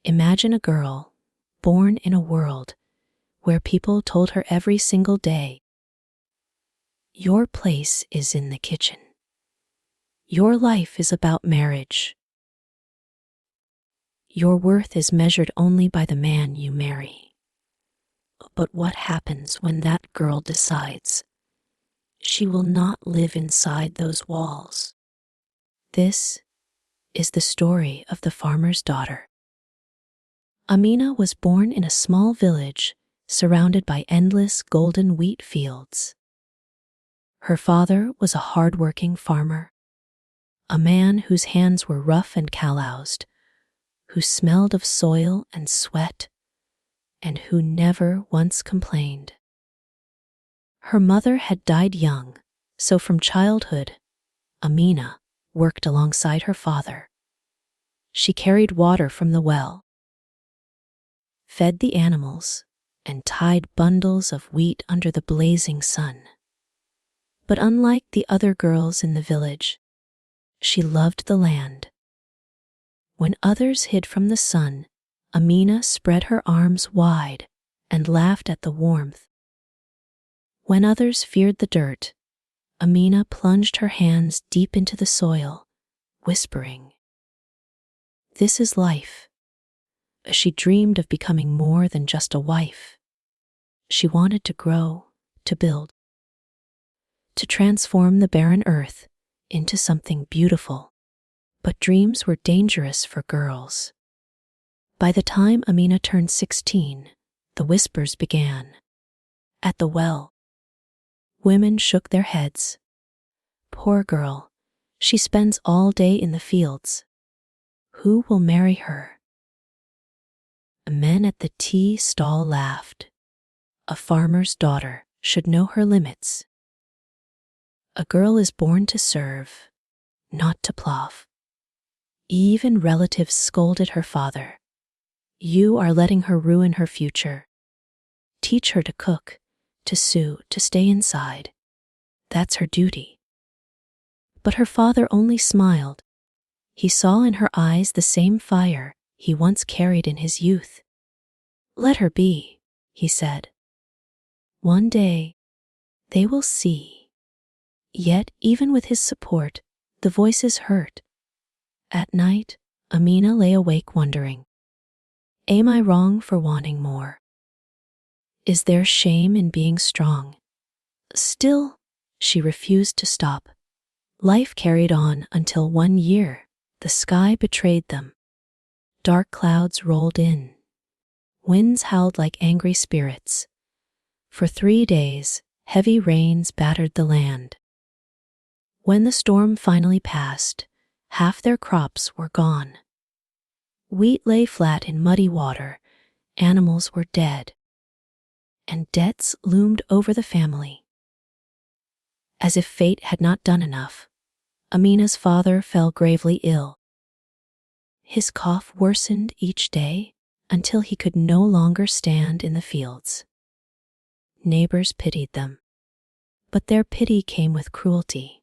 Imagine a girl born in a world where people told her every single day, "Your place is in the kitchen. Your life is about marriage. Your worth is measured only by the man you marry." But what happens when that girl decides she will not live inside those walls? This is the story of the farmer's daughter. Amina was born in a small village surrounded by endless golden wheat fields. Her father was a hardworking farmer, a man whose hands were rough and calloused, who smelled of soil and sweat, and who never once complained. Her mother had died young, so from childhood, Amina worked alongside her father. She carried water from the well, fed the animals, and tied bundles of wheat under the blazing sun. But unlike the other girls in the village, she loved the land. When others hid from the sun, Amina spread her arms wide and laughed at the warmth. When others feared the dirt, Amina plunged her hands deep into the soil, whispering, "This is life." She dreamed of becoming more than just a wife. She wanted to grow, to build, to transform the barren earth into something beautiful. But dreams were dangerous for girls. By the time Amina turned 16, the whispers began. At the well, women shook their heads. "Poor girl, she spends all day in the fields. Who will marry her?" Men at the tea stall laughed. A farmer's daughter should know her limits. A girl is born to serve, not to plough. Even relatives scolded her father. "You are letting her ruin her future. Teach her to cook, to sew, to stay inside. That's her duty." But her father only smiled. He saw in her eyes the same fire he once carried in his youth. "Let her be," he said. "One day, they will see." Yet, even with his support, the voices hurt. At night, Amina lay awake wondering, am I wrong for wanting more? Is there shame in being strong? Still, she refused to stop. Life carried on until one year, the sky betrayed them. Dark clouds rolled in. Winds howled like angry spirits. For 3 days, heavy rains battered the land. When the storm finally passed, half their crops were gone. Wheat lay flat in muddy water, animals were dead, and debts loomed over the family. As if fate had not done enough, Amina's father fell gravely ill. His cough worsened each day until he could no longer stand in the fields. Neighbors pitied them, but their pity came with cruelty.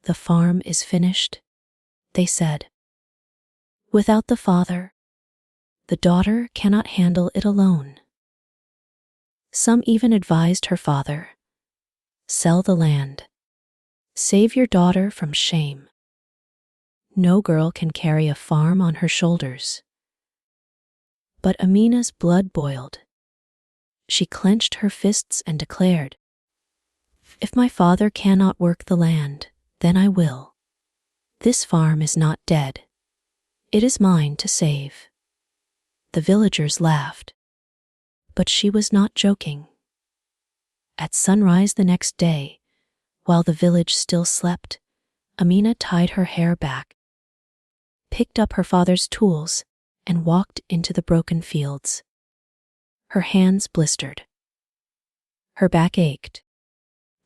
"The farm is finished," they said. "Without the father, the daughter cannot handle it alone." Some even advised her father, "Sell the land. Save your daughter from shame. No girl can carry a farm on her shoulders." But Amina's blood boiled. She clenched her fists and declared, "If my father cannot work the land, then I will. This farm is not dead. It is mine to save." The villagers laughed, but she was not joking. At sunrise the next day, while the village still slept, Amina tied her hair back, picked up her father's tools, and walked into the broken fields. Her hands blistered. Her back ached.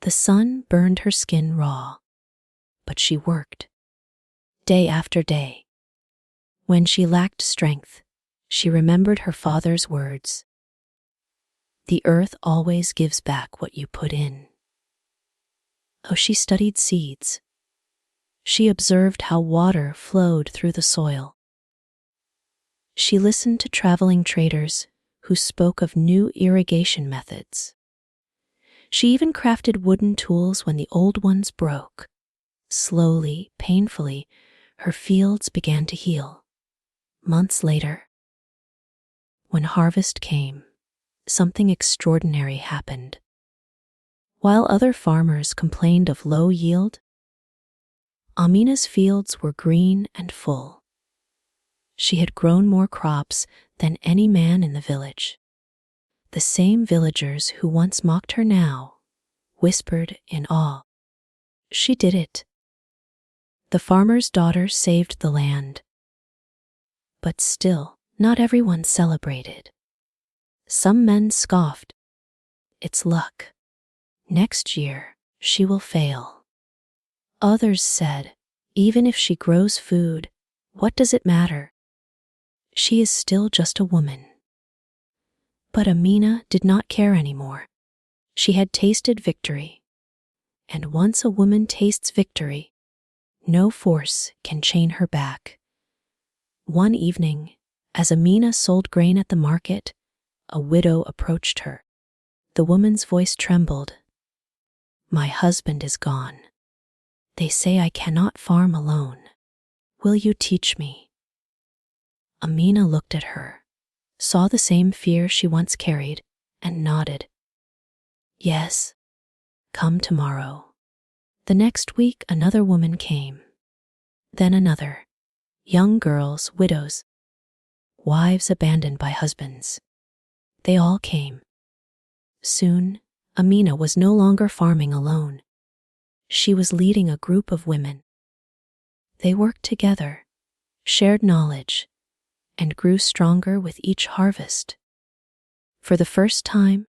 The sun burned her skin raw. But she worked, day after day. When she lacked strength, she remembered her father's words, "The earth always gives back what you put in." Oh, she studied seeds. She observed how water flowed through the soil. She listened to traveling traders who spoke of new irrigation methods. She even crafted wooden tools when the old ones broke. Slowly, painfully, her fields began to heal. Months later, when harvest came, something extraordinary happened. While other farmers complained of low yield, Amina's fields were green and full. She had grown more crops than any man in the village. The same villagers who once mocked her now whispered in awe. She did it. The farmer's daughter saved the land. But still, not everyone celebrated. Some men scoffed. It's luck. Next year, she will fail. Others said, even if she grows food, what does it matter? She is still just a woman. But Amina did not care anymore. She had tasted victory. And once a woman tastes victory, no force can chain her back. One evening, as Amina sold grain at the market, a widow approached her. The woman's voice trembled. My husband is gone. They say I cannot farm alone. Will you teach me? Amina looked at her, saw the same fear she once carried, and nodded. Yes, come tomorrow. The next week another woman came. Then another. Young girls, widows, wives abandoned by husbands. They all came. Soon, Amina was no longer farming alone. She was leading a group of women. They worked together, shared knowledge, and grew stronger with each harvest. For the first time,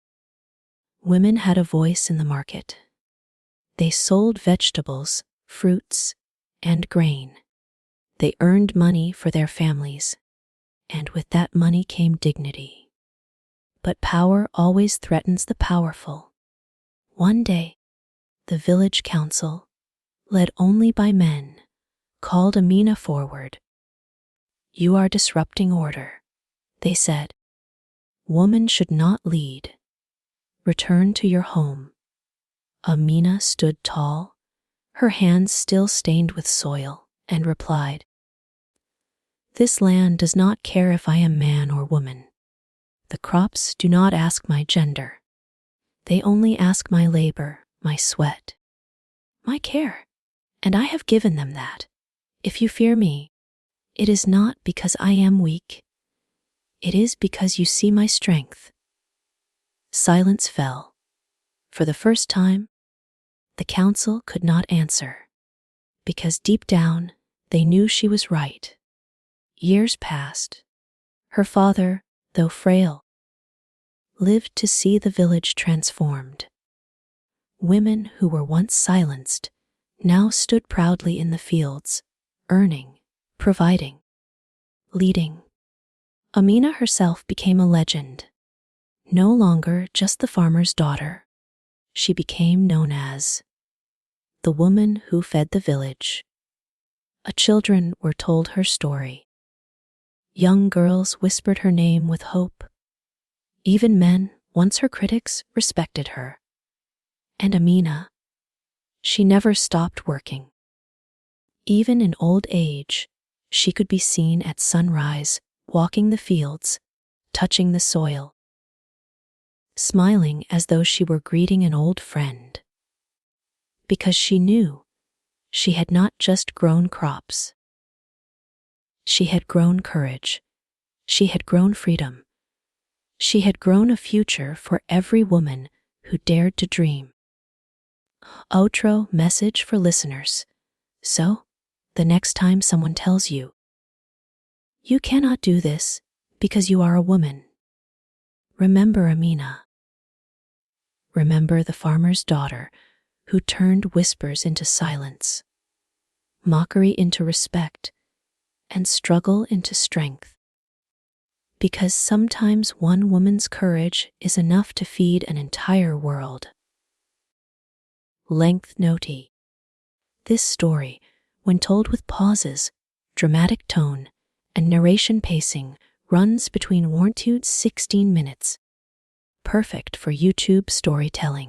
women had a voice in the market. They sold vegetables, fruits, and grain. They earned money for their families, and with that money came dignity. But power always threatens the powerful. One day, the village council, led only by men, called Amina forward. You are disrupting order, they said. Woman should not lead. Return to your home. Amina stood tall, her hands still stained with soil, and replied, This land does not care if I am man or woman. The crops do not ask my gender. They only ask my labor, my sweat, my care, and I have given them that. If you fear me, it is not because I am weak. It is because you see my strength. Silence fell. For the first time, the council could not answer, because deep down they knew she was right. Years passed. Her father, though frail, lived to see the village transformed. Women who were once silenced now stood proudly in the fields, earning, providing, leading. Amina herself became a legend. No longer just the farmer's daughter, she became known as the woman who fed the village. Children were told her story. Young girls whispered her name with hope. Even men, once her critics, respected her. And Amina, she never stopped working. Even in old age, she could be seen at sunrise, walking the fields, touching the soil, smiling as though she were greeting an old friend. Because she knew she had not just grown crops. She had grown courage. She had grown freedom. She had grown a future for every woman who dared to dream. Outro message for listeners. So, the next time someone tells you, you cannot do this because you are a woman, remember Amina. Remember the farmer's daughter who turned whispers into silence, mockery into respect, and struggle into strength. Because sometimes one woman's courage is enough to feed an entire world. Length noti. This story, when told with pauses, dramatic tone, and narration pacing, runs between 1 to 16 minutes, perfect for YouTube storytelling.